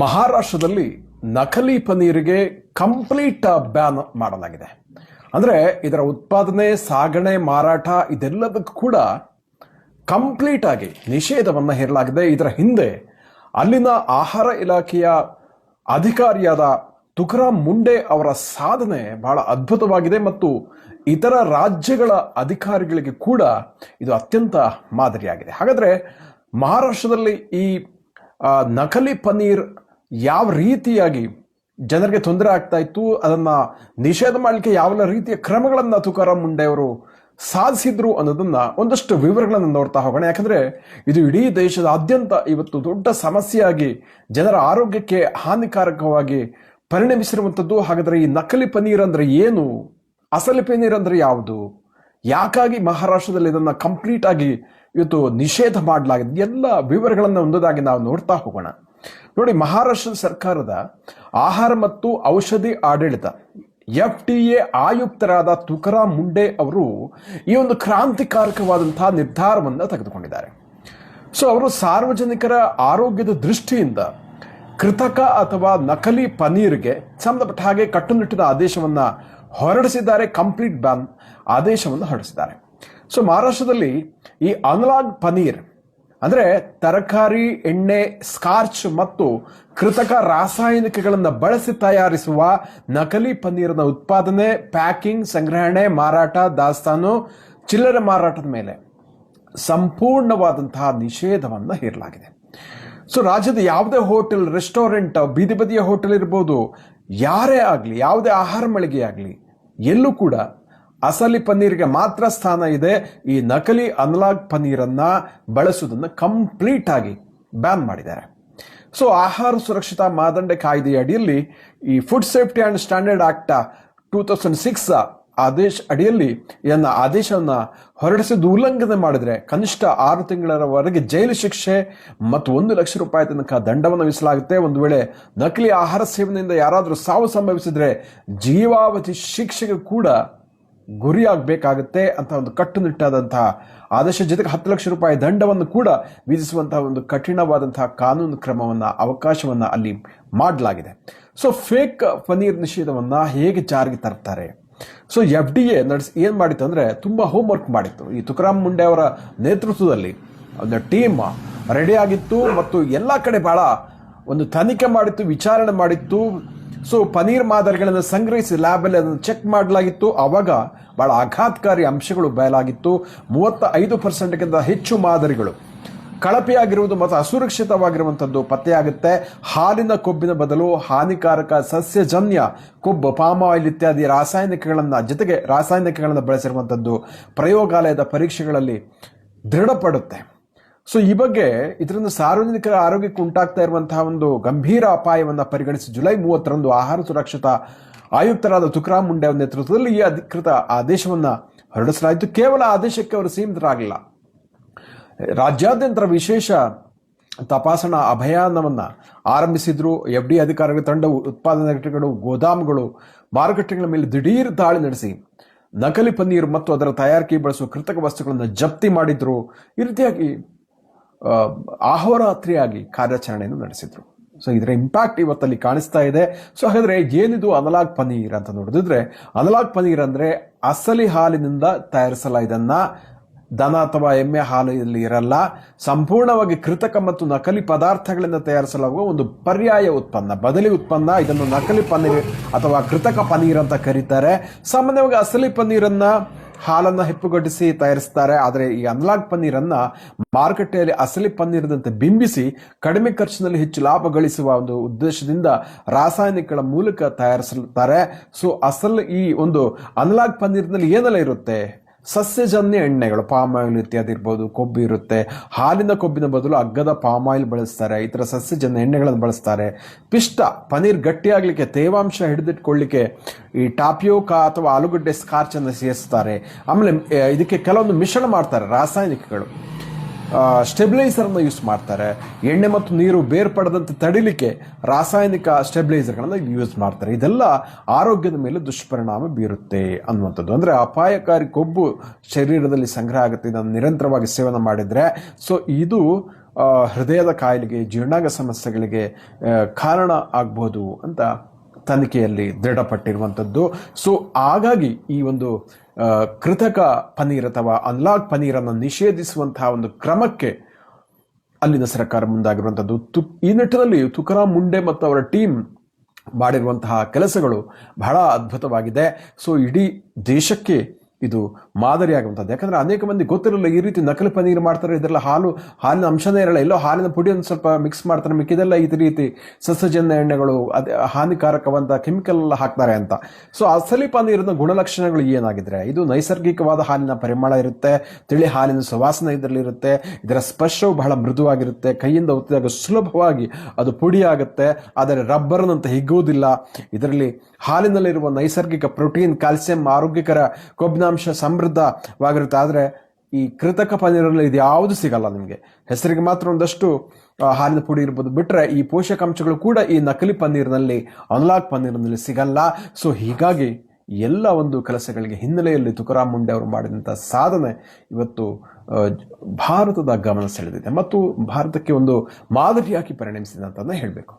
ಮಹಾರಾಷ್ಟ್ರದಲ್ಲಿ ನಕಲಿ ಪನೀರಿಗೆ complete ban ಮಾಡಲಾಗಿದೆ. ಅಂದರೆ ಇದರ ಉತ್ಪಾದನೆ, ಸಾಗಣೆ, ಮಾರಾಟ ಇದೆಲ್ಲದಕ್ಕೂ ಕೂಡ ಕಂಪ್ಲೀಟ್ ಆಗಿ ನಿಷೇಧವನ್ನು ಹೇರಲಾಗಿದೆ. ಇದರ ಹಿಂದೆ ಅಲ್ಲಿನ ಆಹಾರ ಇಲಾಖೆಯ ಅಧಿಕಾರಿಯಾದ ತುಕಾರಾಮ್ ಮುಂಡೆ ಅವರ ಸಾಧನೆ ಬಹಳ ಅದ್ಭುತವಾಗಿದೆ ಮತ್ತು ಇತರ ರಾಜ್ಯಗಳ ಅಧಿಕಾರಿಗಳಿಗೆ ಕೂಡ ಇದು ಅತ್ಯಂತ ಮಾದರಿಯಾಗಿದೆ. ಹಾಗಾದರೆ ಮಹಾರಾಷ್ಟ್ರದಲ್ಲಿ ಈ ನಕಲಿ ಪನ್ನೀರ್ ಯಾವ ರೀತಿಯಾಗಿ ಜನರಿಗೆ ತೊಂದರೆ ಆಗ್ತಾ ಇತ್ತು, ಅದನ್ನು ನಿಷೇಧ ಮಾಡಲಿಕ್ಕೆ ಯಾವ ರೀತಿಯ ಕ್ರಮಗಳನ್ನು ತುಕಾರಾಮ್ ಮುಂಡೆ ಅವರು ಸಾಧಿಸಿದ್ರು ಅನ್ನೋದನ್ನ ಒಂದಷ್ಟು ವಿವರಗಳನ್ನು ನೋಡ್ತಾ ಹೋಗೋಣ. ಯಾಕಂದ್ರೆ ಇದು ಇಡೀ ದೇಶದಾದ್ಯಂತ ಇವತ್ತು ದೊಡ್ಡ ಸಮಸ್ಯೆಯಾಗಿ ಜನರ ಆರೋಗ್ಯಕ್ಕೆ ಹಾನಿಕಾರಕವಾಗಿ ಪರಿಣಮಿಸಿರುವಂಥದ್ದು. ಹಾಗಾದ್ರೆ ಈ ನಕಲಿ ಪನ್ನೀರ್ ಅಂದ್ರೆ ಏನು, ಅಸಲಿ ಪನ್ನೀರ್ ಅಂದ್ರೆ ಯಾವುದು, ಯಾಕಾಗಿ ಮಹಾರಾಷ್ಟ್ರದಲ್ಲಿ ಇದನ್ನ ಕಂಪ್ಲೀಟ್ ಆಗಿ ಇವತ್ತು ನಿಷೇಧ ಮಾಡಲಾಗಿದೆ, ಎಲ್ಲ ವಿವರಗಳನ್ನು ಒಂದೊಂದಾಗಿ ನಾವು ನೋಡ್ತಾ ಹೋಗೋಣ. ನೋಡಿ, ಮಹಾರಾಷ್ಟ್ರ ಸರ್ಕಾರದ ಆಹಾರ ಮತ್ತು ಔಷಧಿ ಆಡಳಿತ FDA ಆಯುಕ್ತರಾದ ತುಕಾರಾಮ್ ಮುಂಡೆ ಅವರು ಈ ಒಂದು ಕ್ರಾಂತಿಕಾರಕವಾದಂತಹ ನಿರ್ಧಾರವನ್ನು ತೆಗೆದುಕೊಂಡಿದ್ದಾರೆ. ಅವರು ಸಾರ್ವಜನಿಕರ ಆರೋಗ್ಯದ ದೃಷ್ಟಿಯಿಂದ ಕೃತಕ ಅಥವಾ ನಕಲಿ ಪನ್ನೀರ್ಗೆ ಸಂಬಂಧಪಟ್ಟ ಹಾಗೆ ಕಟ್ಟುನಿಟ್ಟಿನ ಆದೇಶವನ್ನು ಹೊರಡಿಸಿದ್ದಾರೆ. ಕಂಪ್ಲೀಟ್ ಬ್ಯಾನ್ ಆದೇಶವನ್ನು ಹೊರಡಿಸಿದ್ದಾರೆ. ಮಹಾರಾಷ್ಟ್ರದಲ್ಲಿ ಈ ಅನಲಾಗ್ ಪನ್ನೀರ್ ಅಂದರೆ ತರಕಾರಿ, ಎಣ್ಣೆ, ಸ್ಕಾರ್ಚ್ ಮತ್ತು ಕೃತಕ ರಾಸಾಯನಿಕಗಳನ್ನು ಬಳಸಿ ತಯಾರಿಸುವ ನಕಲಿ ಪನ್ನೀರನ ಉತ್ಪಾದನೆ, ಪ್ಯಾಕಿಂಗ್, ಸಂಗ್ರಹಣೆ, ಮಾರಾಟ, ದಾಸ್ತಾನು, ಚಿಲ್ಲರೆ ಮಾರಾಟದ ಮೇಲೆ ಸಂಪೂರ್ಣವಾದಂತಹ ನಿಷೇಧವನ್ನು ಹೇರಲಾಗಿದೆ. ರಾಜ್ಯದ ಯಾವುದೇ ಹೋಟೆಲ್, ರೆಸ್ಟೋರೆಂಟ್, ಬೀದಿ ಬದಿಯ ಹೋಟೆಲ್ ಇರ್ಬೋದು, ಯಾರೇ ಆಗಲಿ, ಯಾವುದೇ ಆಹಾರ ಮಳಿಗೆ ಆಗಲಿ, ಎಲ್ಲೂ ಕೂಡ ಅಸಲಿ ಪನ್ನೀರ್ಗೆ ಮಾತ್ರ ಸ್ಥಾನ ಇದೆ. ಈ ನಕಲಿ ಅನಲಾಗ್ ಪನ್ನೀರನ್ನ ಬಳಸುವುದನ್ನು ಕಂಪ್ಲೀಟ್ ಆಗಿ ಬ್ಯಾನ್ ಮಾಡಿದ್ದಾರೆ. ಆಹಾರ ಸುರಕ್ಷತಾ ಮಾನದಂಡ ಕಾಯ್ದೆಯ ಅಡಿಯಲ್ಲಿ ಈ food safety and standard act 2006 ಅಡಿಯಲ್ಲಿ ಇದನ್ನ ಆದೇಶವನ್ನು ಹೊರಡಿಸಿದ್ದು ಉಲ್ಲಂಘನೆ ಮಾಡಿದ್ರೆ ಕನಿಷ್ಠ 6 ತಿಂಗಳವರೆಗೆ ಜೈಲು ಶಿಕ್ಷೆ ಮತ್ತು 1 ಲಕ್ಷ ರೂಪಾಯಿ ತನಕ ದಂಡವನ್ನು ವಿಧಿಸಲಾಗುತ್ತೆ. ಒಂದು ವೇಳೆ ನಕಲಿ ಆಹಾರ ಸೇವನೆಯಿಂದ ಯಾರಾದರೂ ಸಾವು ಸಂಭವಿಸಿದ್ರೆ ಜೀವಾವಧಿ ಶಿಕ್ಷೆಗೆ ಕೂಡ ಗುರಿಯಾಗಬೇಕಾಗುತ್ತೆ ಅಂತ ಒಂದು ಕಟ್ಟುನಿಟ್ಟಾದಂತಹ ಆದೇಶ, ಜೊತೆಗೆ 10 ಲಕ್ಷ ರೂಪಾಯಿ ದಂಡವನ್ನು ಕೂಡ ವಿಧಿಸುವಂತಹ ಒಂದು ಕಠಿಣವಾದಂತಹ ಕಾನೂನು ಕ್ರಮವನ್ನು, ಅವಕಾಶವನ್ನು ಅಲ್ಲಿ ಮಾಡಲಾಗಿದೆ. ಫೇಕ್ ಪನ್ನೀರ್ ನಿಷೇಧವನ್ನ ಹೇಗೆ ಜಾರಿಗೆ ತರ್ತಾರೆ? FDA ಏನ್ ಮಾಡಿತ್ತು ಅಂದ್ರೆ ತುಂಬಾ ಹೋಮ್ವರ್ಕ್ ಮಾಡಿತ್ತು. ಈ ತುಕಾರಾಮ್ ಮುಂಡೆ ಅವರ ನೇತೃತ್ವದಲ್ಲಿ ಒಂದು ಟೀಮ್ ರೆಡಿ ಆಗಿತ್ತು ಮತ್ತು ಎಲ್ಲ ಕಡೆ ಬಹಳ ಒಂದು ತನಿಖೆ ಮಾಡಿತ್ತು, ವಿಚಾರಣೆ ಮಾಡಿತ್ತು. ಪನ್ನೀರ್ ಮಾದರಿಗಳನ್ನು ಸಂಗ್ರಹಿಸಿ ಲ್ಯಾಬಲ್ಲಿ ಅದನ್ನು ಚೆಕ್ ಮಾಡಲಾಗಿತ್ತು. ಆವಾಗ ಬಹಳ ಆಘಾತಕಾರಿ ಅಂಶಗಳು ಬಯಲಾಗಿತ್ತು. 35% ಹೆಚ್ಚು ಮಾದರಿಗಳು ಕಳಪೆಯಾಗಿರುವುದು ಮತ್ತು ಅಸುರಕ್ಷಿತವಾಗಿರುವಂಥದ್ದು ಪತ್ತೆಯಾಗುತ್ತೆ. ಹಾಲಿನ ಕೊಬ್ಬಿನ ಬದಲು ಹಾನಿಕಾರಕ ಸಸ್ಯಜನ್ಯ ಕೊಬ್ಬು, ಪಾಮ್ ಆಯಿಲ್ ಇತ್ಯಾದಿ ರಾಸಾಯನಿಕಗಳನ್ನು ಬಳಸಿರುವಂಥದ್ದು ಪ್ರಯೋಗಾಲಯದ ಪರೀಕ್ಷೆಗಳಲ್ಲಿ ದೃಢಪಡುತ್ತೆ. ಈ ಬಗ್ಗೆ ಇದರಿಂದ ಸಾರ್ವಜನಿಕರ ಆರೋಗ್ಯಕ್ಕೆ ಉಂಟಾಗ್ತಾ ಇರುವಂತಹ ಒಂದು ಗಂಭೀರ ಅಪಾಯವನ್ನು ಪರಿಗಣಿಸಿ ಜುಲೈ 30ರಂದು ಆಹಾರ ಸುರಕ್ಷತಾ ಆಯುಕ್ತರಾದ ತುಕಾರಾಮ್ ಮುಂಡೆ ಅವರ ನೇತೃತ್ವದಲ್ಲಿ ಈ ಅಧಿಕೃತ ಆದೇಶವನ್ನು ಹೊರಡಿಸಲಾಯಿತು. ಕೇವಲ ಆದೇಶಕ್ಕೆ ಅವರು ಸೀಮಿತರಾಗಲಿಲ್ಲ. ರಾಜ್ಯಾದ್ಯಂತ ವಿಶೇಷ ತಪಾಸಣಾ ಅಭಿಯಾನವನ್ನು ಆರಂಭಿಸಿದ್ರು. FDA ಅಧಿಕಾರಿಗಳ ತಂಡವು ಉತ್ಪಾದನಾ ಘಟಕಗಳು, ಗೋದಾಮುಗಳು, ಮಾರುಕಟ್ಟೆಗಳ ಮೇಲೆ ದಿಢೀರ್ ದಾಳಿ ನಡೆಸಿ ನಕಲಿ ಪನ್ನೀರ್ ಮತ್ತು ಅದರ ತಯಾರಿಕೆ ಬಳಸುವ ಕೃತಕ ವಸ್ತುಗಳನ್ನು ಜಪ್ತಿ ಮಾಡಿದ್ರು. ಈ ರೀತಿಯಾಗಿ ಅಹೋರಾತ್ರಿಯಾಗಿ ಕಾರ್ಯಾಚರಣೆಯನ್ನು ನಡೆಸಿದ್ರು. ಇದರ ಇಂಪ್ಯಾಕ್ಟ್ ಇವತ್ತಲ್ಲಿ ಕಾಣಿಸ್ತಾ ಇದೆ. ಹಾಗಾದ್ರೆ ಏನಿದು ಅನಲಾಗ್ ಪನ್ನೀರ್ ಅಂತ ನೋಡಿದ್ರೆ, ಅನಲಾಗ್ ಪನ್ನೀರ್ ಅಂದ್ರೆ ಅಸಲಿ ಹಾಲಿನಿಂದ ತಯಾರಿಸಲಾದನ್ನ ದನ ಅಥವಾ ಎಮ್ಮೆ ಹಾಲಿನಲ್ಲಿ ಇರಲ್ಲ, ಸಂಪೂರ್ಣವಾಗಿ ಕೃತಕ ಮತ್ತು ನಕಲಿ ಪದಾರ್ಥಗಳಿಂದ ತಯಾರಿಸಲಾಗುವ ಒಂದು ಪರ್ಯಾಯ ಉತ್ಪನ್ನ, ಬದಲಿ ಉತ್ಪನ್ನ. ಇದನ್ನು ನಕಲಿ ಪನ್ನೀರ್ ಅಥವಾ ಕೃತಕ ಪನ್ನೀರ್ ಅಂತ ಕರೀತಾರೆ. ಸಾಮಾನ್ಯವಾಗಿ ಅಸಲಿ ಪನ್ನೀರನ್ನ ಹಾಲನ್ನು ಹೆಪ್ಪುಗಟ್ಟಿಸಿ ತಯಾರಿಸ್ತಾರೆ. ಆದರೆ ಈ ಅನಲಾಗ್ ಪನ್ನೀರನ್ನ ಮಾರುಕಟ್ಟೆಯಲ್ಲಿ ಅಸಲಿ ಪನ್ನೀರ್ದಂತೆ ಬಿಂಬಿಸಿ ಕಡಿಮೆ ಖರ್ಚಿನಲ್ಲಿ ಹೆಚ್ಚು ಲಾಭ ಗಳಿಸುವ ಒಂದು ಉದ್ದೇಶದಿಂದ ರಾಸಾಯನಿಕಗಳ ಮೂಲಕ ತಯಾರಿಸುತ್ತಾರೆ. ಅಸಲು ಈ ಒಂದು ಅನಲಾಗ್ ಪನ್ನೀರ್ನಲ್ಲಿ ಏನೆಲ್ಲ ಇರುತ್ತೆ? ಸಸ್ಯಜನ್ಯ ಎಣ್ಣೆಗಳು, ಪಾಮ್ ಆಯಿಲ್ ಇತ್ಯಾದಿ ಇರ್ಬೋದು, ಕೊಬ್ಬು ಇರುತ್ತೆ. ಹಾಲಿನ ಕೊಬ್ಬಿನ ಬದಲು ಅಗ್ಗದ ಪಾಮ್ ಆಯಿಲ್ ಬಳಸ್ತಾರೆ. ಇತರ ಸಸ್ಯಜನ್ಯ ಎಣ್ಣೆಗಳನ್ನು ಬಳಸ್ತಾರೆ. ಪಿಷ್ಟ, ಪನ್ನೀರ್ ಗಟ್ಟಿಯಾಗಲಿಕ್ಕೆ, ತೇವಾಂಶ ಹಿಡಿದಿಟ್ಕೊಳ್ಳಿಕ್ಕೆ ಈ ಟಾಪಿಯೋಕಾ ಅಥವಾ ಆಲೂಗಡ್ಡೆ ಸ್ಕಾರ್ಚ್ ಅನ್ನು ಸೇರಿಸ್ತಾರೆ. ಆಮೇಲೆ ಇದಕ್ಕೆ ಕೆಲವೊಂದು ಮಿಶ್ರಣ ಮಾಡ್ತಾರೆ, ರಾಸಾಯನಿಕಗಳು, ಸ್ಟೆಬಿಲೈಸರ್ನ ಯೂಸ್ ಮಾಡ್ತಾರೆ. ಎಣ್ಣೆ ಮತ್ತು ನೀರು ಬೇರ್ಪಡದಂತೆ ತಡಿಲಿಕ್ಕೆ ರಾಸಾಯನಿಕ ಸ್ಟೆಬಿಲೈಸರ್ಗಳನ್ನು ಯೂಸ್ ಮಾಡ್ತಾರೆ. ಇದೆಲ್ಲ ಆರೋಗ್ಯದ ಮೇಲೆ ದುಷ್ಪರಿಣಾಮ ಬೀರುತ್ತೆ ಅನ್ನುವಂಥದ್ದು. ಅಂದರೆ ಅಪಾಯಕಾರಿ ಕೊಬ್ಬು ಶರೀರದಲ್ಲಿ ಸಂಗ್ರಹ ಆಗುತ್ತೆ ಇದನ್ನು ನಿರಂತರವಾಗಿ ಸೇವನೆ ಮಾಡಿದರೆ. ಇದು ಹೃದಯದ ಕಾಯಿಲೆಗೆ, ಜೀರ್ಣಾಂಗ ಸಮಸ್ಯೆಗಳಿಗೆ ಕಾರಣ ಆಗ್ಬೋದು ಅಂತ ತನಿಖೆಯಲ್ಲಿ ದೃಢಪಟ್ಟಿರುವಂಥದ್ದು. ಸೊ ಹಾಗಾಗಿ ಈ ಒಂದು ಕೃತಕ ಪನೀರ್ ಅಥವಾ ಅನ್ಲಾಕ್ ಪನೀರನ್ನು ನಿಷೇಧಿಸುವಂತಹ ಒಂದು ಕ್ರಮಕ್ಕೆ ಅಲ್ಲಿನ ಸರ್ಕಾರ ಮುಂದಾಗಿರುವಂಥದ್ದು. ಈ ನಿಟ್ಟಿನಲ್ಲಿ ತುಕಾರಾಂ ಮುಂಡೆ ಮತ್ತು ಅವರ ಟೀಮ್ ಮಾಡಿರುವಂತಹ ಕೆಲಸಗಳು ಬಹಳ ಅದ್ಭುತವಾಗಿದೆ. ಸೊ ಇಡೀ ದೇಶಕ್ಕೆ ಇದು ಮಾದರಿಯಾಗುವಂಥದ್ದು. ಯಾಕಂದ್ರೆ ಅನೇಕ ಮಂದಿ ಗೊತ್ತಿರಲಿಲ್ಲ ಈ ರೀತಿ ನಕಲಿ ಪನೀರ್ ಮಾಡ್ತಾರೆ, ಇದೆಲ್ಲ ಹಾಲಿನ ಅಂಶನೇ ಇರಲ್ಲ, ಎಲ್ಲೋ ಹಾಲಿನ ಪುಡಿ ಒಂದು ಸ್ವಲ್ಪ ಮಿಕ್ಸ್ ಮಾಡ್ತಾರೆ, ಮಿಕ್ಕಿದೆಲ್ಲ ಈ ರೀತಿ ಸಸ್ಯಜನ್ಯ ಎಣ್ಣೆಗಳು, ಅದೇ ಹಾನಿಕಾರಕವಾದ ಕೆಮಿಕಲ್ ಎಲ್ಲ ಹಾಕ್ತಾರೆ ಅಂತ. ಸೊ ಅಸಲಿ ಪನೀರಿನ ಗುಣಲಕ್ಷಣಗಳು ಏನಾಗಿದ್ರೆ, ಇದು ನೈಸರ್ಗಿಕವಾದ ಹಾಲಿನ ಪರಿಮಳ ಇರುತ್ತೆ, ತಿಳಿ ಹಾಲಿನ ಸುವಾಸನೆ ಇದರಲ್ಲಿರುತ್ತೆ, ಇದರ ಸ್ಪರ್ಶವು ಬಹಳ ಮೃದುವಾಗಿರುತ್ತೆ, ಕೈಯಿಂದ ಒತ್ತಿದಾಗ ಸುಲಭವಾಗಿ ಅದು ಪುಡಿ ಆಗುತ್ತೆ, ಆದರೆ ರಬ್ಬರ್ನಂತ ಹಿಗ್ಗುವುದಿಲ್ಲ. ಇದರಲ್ಲಿ ಹಾಲಿನಲ್ಲಿರುವ ನೈಸರ್ಗಿಕ ಪ್ರೋಟೀನ್, ಕ್ಯಾಲ್ಸಿಯಂ, ಆರೋಗ್ಯಕರ ಕೊಬ್ಬಿನಾಂಶ ಸಮೃದ್ಧವಾಗಿರುತ್ತೆ. ಆದರೆ ಈ ಕೃತಕ ಪನೀರಲ್ಲಿ ಇದು ಯಾವುದು ಸಿಗಲ್ಲ ನಿಮಗೆ. ಹೆಸರಿಗೆ ಮಾತ್ರ ಒಂದಷ್ಟು ಹಾಲಿನ ಪುಡಿ ಇರ್ಬೋದು, ಬಿಟ್ರೆ ಈ ಪೋಷಕಾಂಶಗಳು ಕೂಡ ಈ ನಕಲಿ ಪನ್ನೀರ್ನಲ್ಲಿ, ಅನ್ಲಾಕ್ ಪನ್ನೀರ್ನಲ್ಲಿ ಸಿಗಲ್ಲ. ಸೊ ಹೀಗಾಗಿ ಎಲ್ಲ ಒಂದು ಕೆಲಸಗಳಿಗೆ ಹಿನ್ನೆಲೆಯಲ್ಲಿ ತುಕಾರಾಂ ಮುಂಡೆ ಅವರು ಮಾಡಿದಂಥ ಸಾಧನೆ ಇವತ್ತು ಭಾರತದ ಗಮನ ಸೆಳೆದಿದೆ ಮತ್ತು ಭಾರತಕ್ಕೆ ಒಂದು ಮಾದರಿಯಾಗಿ ಪರಿಣಮಿಸಿದೆ ಅಂತಲೇ ಹೇಳಬೇಕು.